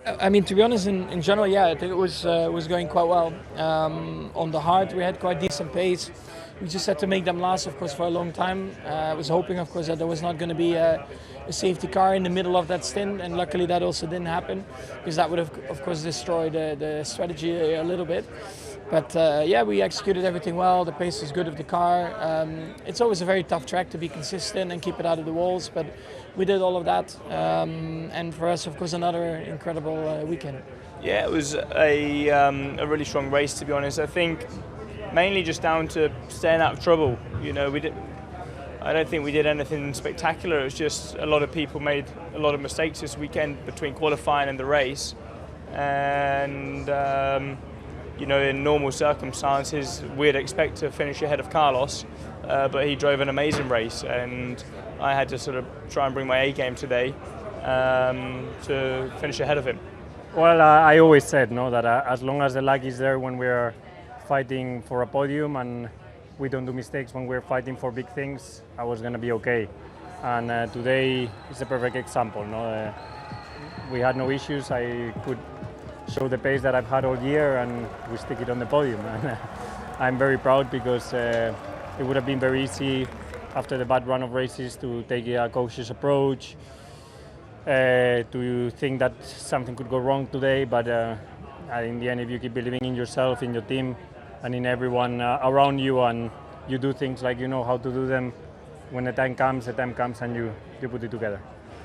I mean, to be honest, in general, yeah, I think it was going quite well. On the hard, we had quite decent pace. We just had to make them last, of course, for a long time. I was hoping, of course, that there was not going to be a safety car in the middle of that stint, and luckily that also didn't happen, because that would have, of course, destroyed the strategy a little bit. But yeah, we executed everything well. The pace was good of the car. It's always a very tough track to be consistent and keep it out of the walls, but we did all of that. And for us, of course, another incredible weekend. Yeah, it was a really strong race, to be honest. I think mainly just down to staying out of trouble. You know, I don't think we did anything spectacular. It was just a lot of people made a lot of mistakes this weekend between qualifying and the race, and you know, in normal circumstances, we'd expect to finish ahead of Carlos, but he drove an amazing race, and I had to sort of try and bring my A game today to finish ahead of him. Well, I always said, no, that as long as the luck is there when we're fighting for a podium and we don't do mistakes when we're fighting for big things, I was going to be okay. And today is a perfect example. No, we had no issues. I could show the pace that I've had all year, and we stick it on the podium. And I'm very proud, because it would have been very easy after the bad run of races to take a cautious approach, to think that something could go wrong today. But in the end, if you keep believing in yourself, in your team, and in everyone around you, and you do things like you know how to do them, when the time comes and you put it together.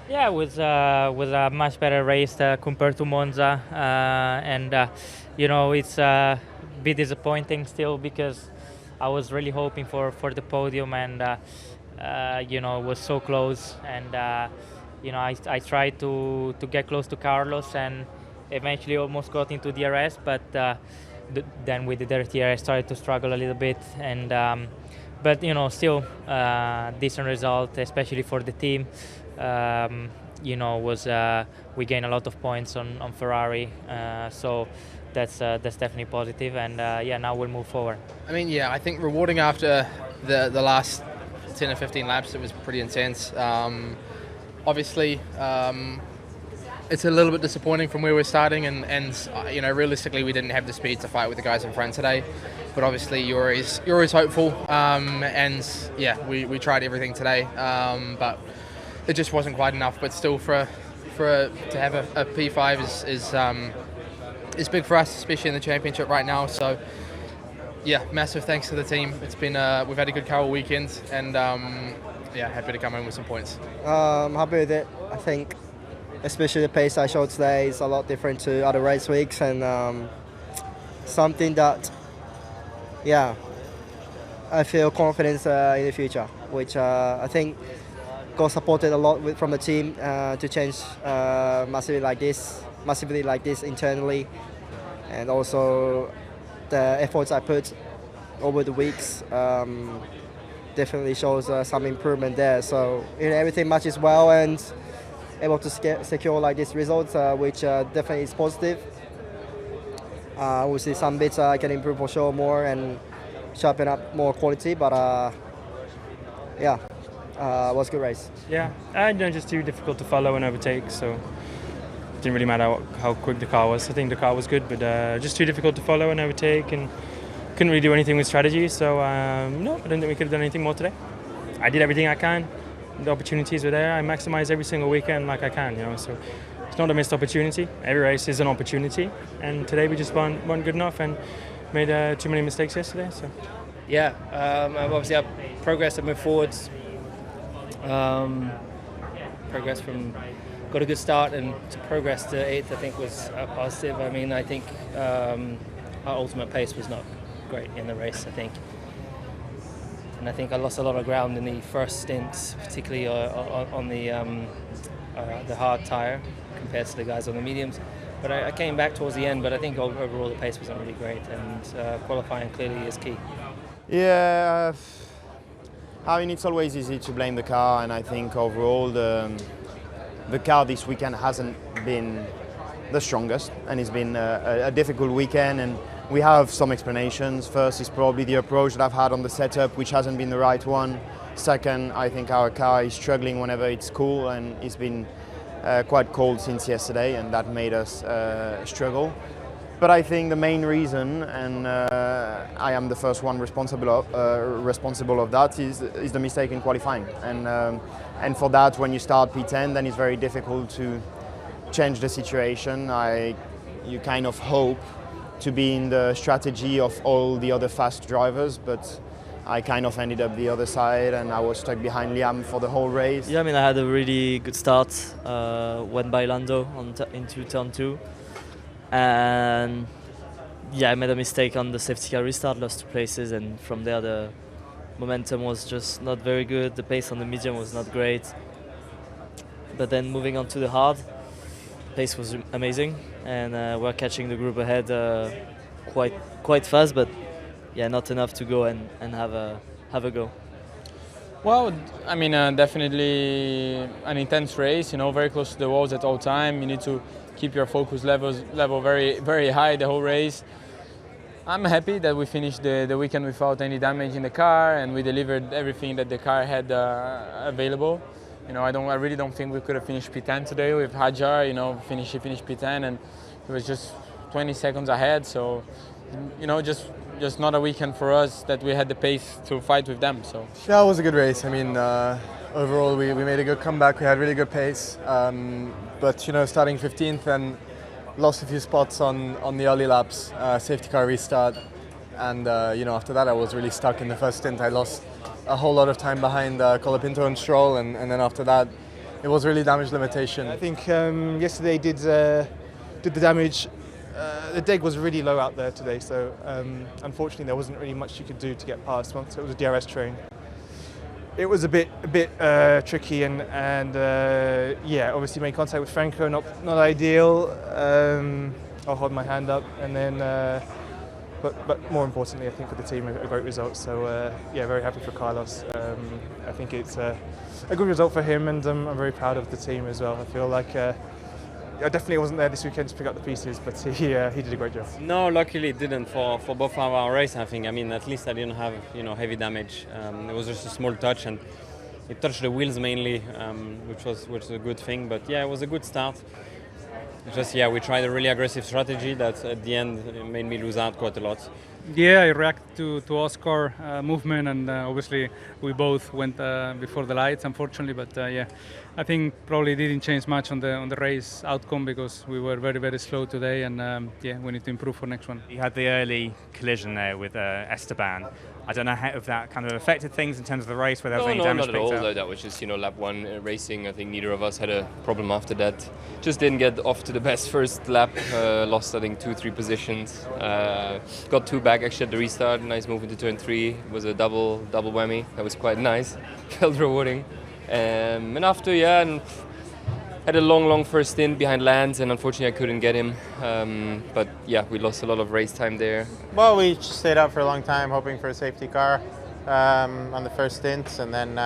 Yeah, it was a much better race compared to Monza, and you know, it's a bit disappointing still, because I was really hoping for the podium, and you know, it was so close, and you know, I tried to get close to Carlos, and eventually almost got into DRS, but then with the DRS I started to struggle a little bit, and but you know, still decent result, especially for the team. You know, was we gained a lot of points on Ferrari, so that's definitely positive, and yeah, now we'll move forward. I mean, yeah, I think rewarding after the last 10 or 15 laps, it was pretty intense. Obviously, it's a little bit disappointing from where we're starting, and you know, realistically, we didn't have the speed to fight with the guys in front today. But obviously, you're always hopeful, and yeah, we tried everything today, but it just wasn't quite enough. But still, to have a P5 is big for us, especially in the championship right now. So yeah, massive thanks to the team. It's been we've had a good Carol weekend, and yeah, happy to come home with some points. Happy with it. I think especially the pace I showed today is a lot different to other race weeks, and something that, yeah, I feel confidence in the future, which I think got supported a lot from the team to change massively like this internally, and also the efforts I put over the weeks definitely shows some improvement there. So everything matches well, and able to secure like these results, which definitely is positive. We'll see some bits I can improve for sure more and sharpen up more quality, but yeah, it was a good race. Yeah, just too difficult to follow and overtake, so it didn't really matter how quick the car was. I think the car was good, but just too difficult to follow and overtake, and couldn't really do anything with strategy. So no, I don't think we could have done anything more today. I did everything I can. The opportunities were there. I maximise every single weekend like I can, you know. So it's not a missed opportunity. Every race is an opportunity, and today we just weren't good enough and made too many mistakes yesterday. So yeah, obviously our progress and move forwards. Progress from got a good start, and to progress to 8th I think was positive. I mean, I think our ultimate pace was not great in the race, I think. And I think I lost a lot of ground in the first stint, particularly on the hard tyre compared to the guys on the mediums. But I came back towards the end, but I think overall the pace wasn't really great, and qualifying clearly is key. Yeah, I mean, it's always easy to blame the car, and I think overall the car this weekend hasn't been the strongest, and it's been a difficult weekend, and we have some explanations. First is probably the approach that I've had on the setup, which hasn't been the right one. Second, I think our car is struggling whenever it's cool, and it's been quite cold since yesterday, and that made us struggle. But I think the main reason, and I am the first one responsible of that, is the mistake in qualifying. And for that, when you start P10, then it's very difficult to change the situation. You kind of hope to be in the strategy of all the other fast drivers, but I kind of ended up the other side, and I was stuck behind Liam for the whole race. Yeah, I mean, I had a really good start. Went by Lando into turn 2. And yeah, I made a mistake on the safety car restart, lost 2 places, and from there the momentum was just not very good. The pace on the medium was not great. But then moving on to the hard, pace was amazing, and we're catching the group ahead quite fast, but yeah, not enough to go and have a go. Well, I mean, definitely an intense race. You know, very close to the walls at all time. You need to keep your focus level very, very high the whole race. I'm happy that we finished the weekend without any damage in the car, and we delivered everything that the car had available. You know, I really don't think we could have finished P10 today with Hajar. You know, he finished P10, and it was just 20 seconds ahead. So, you know, just not a weekend for us that we had the pace to fight with them. So yeah, it was a good race. I mean, overall we made a good comeback. We had really good pace, but you know, starting 15th and lost a few spots on the early laps, safety car restart, and you know, after that I was really stuck in the first stint. I lost a whole lot of time behind Colapinto and Stroll, and then after that it was really damage limitation. I think yesterday did the damage. The deg was really low out there today, so unfortunately there wasn't really much you could do to get past once it was a DRS train. It was a bit tricky, and yeah, obviously made contact with Franco, not ideal. I'll hold my hand up, and then but more importantly, I think for the team a great result. So yeah, very happy for Carlos. I think it's a good result for him, and I'm very proud of the team as well. I feel like I definitely wasn't there this weekend to pick up the pieces, but he did a great job. No, luckily it didn't for both of our race. I think. I mean, at least I didn't have heavy damage. It was just a small touch, and it touched the wheels mainly, which was a good thing. But yeah, it was a good start. Just we tried a really aggressive strategy that at the end made me lose out quite a lot. Yeah, I reacted to Oscar movement, and obviously we both went before the lights, unfortunately. But yeah, I think probably didn't change much on the race outcome because we were very, very slow today, and yeah, we need to improve for next one. You had the early collision there with Esteban. I don't know if that kind of affected things in terms of the race, whether there was any damage. No, not at all. That was just lap 1 racing. I think neither of us had a problem after that. Just didn't get off to the best first lap. Lost I think 2-3 positions. Got 2 back actually at the restart. Nice move into turn 3. It was a double whammy. That was quite nice. Felt rewarding. And after had a long first stint behind Lance, and unfortunately I couldn't get him. But yeah, we lost a lot of race time there. Well, we stayed out for a long time hoping for a safety car on the first stints, and then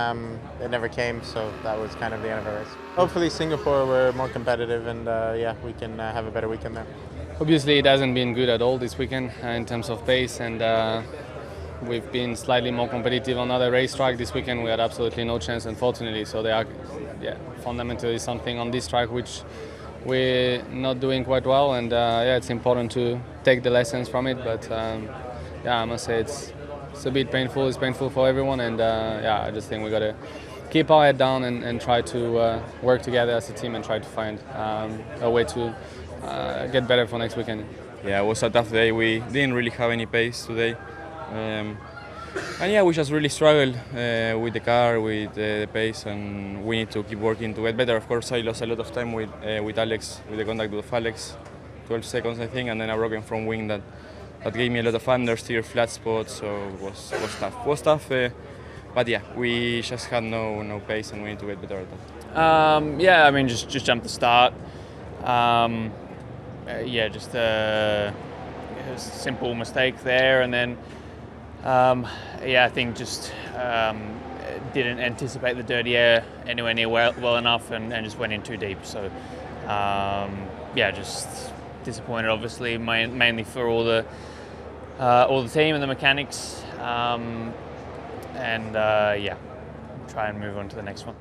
it never came, so that was kind of the end of our race. Hopefully Singapore we're more competitive, and yeah, we can have a better weekend there. Obviously it hasn't been good at all this weekend in terms of pace, and we've been slightly more competitive on other racetrack. This weekend we had absolutely no chance, unfortunately, so they are fundamentally something on this track which we're not doing quite well, and yeah, it's important to take the lessons from it, but yeah, I must say it's a bit painful. It's painful for everyone, and yeah, I just think we got to keep our head down and try to work together as a team and try to find a way to get better for next weekend. Yeah, it was a tough day. We didn't really have any pace today. And yeah, we just really struggled with the car, with the pace, and we need to keep working to get better. Of course, I lost a lot of time with Alex, with the contact with Alex, 12 seconds I think, and then a broken front wing that gave me a lot of understeer, flat spots, so it was tough. It was tough, but yeah, we just had no pace, and we need to get better at that. Yeah, I mean, just jump the start. Yeah, just a simple mistake there, and then yeah, I think just didn't anticipate the dirty air anywhere near well enough, and just went in too deep. So yeah, just disappointed, obviously, mainly for all the team and the mechanics, and yeah, try and move on to the next one.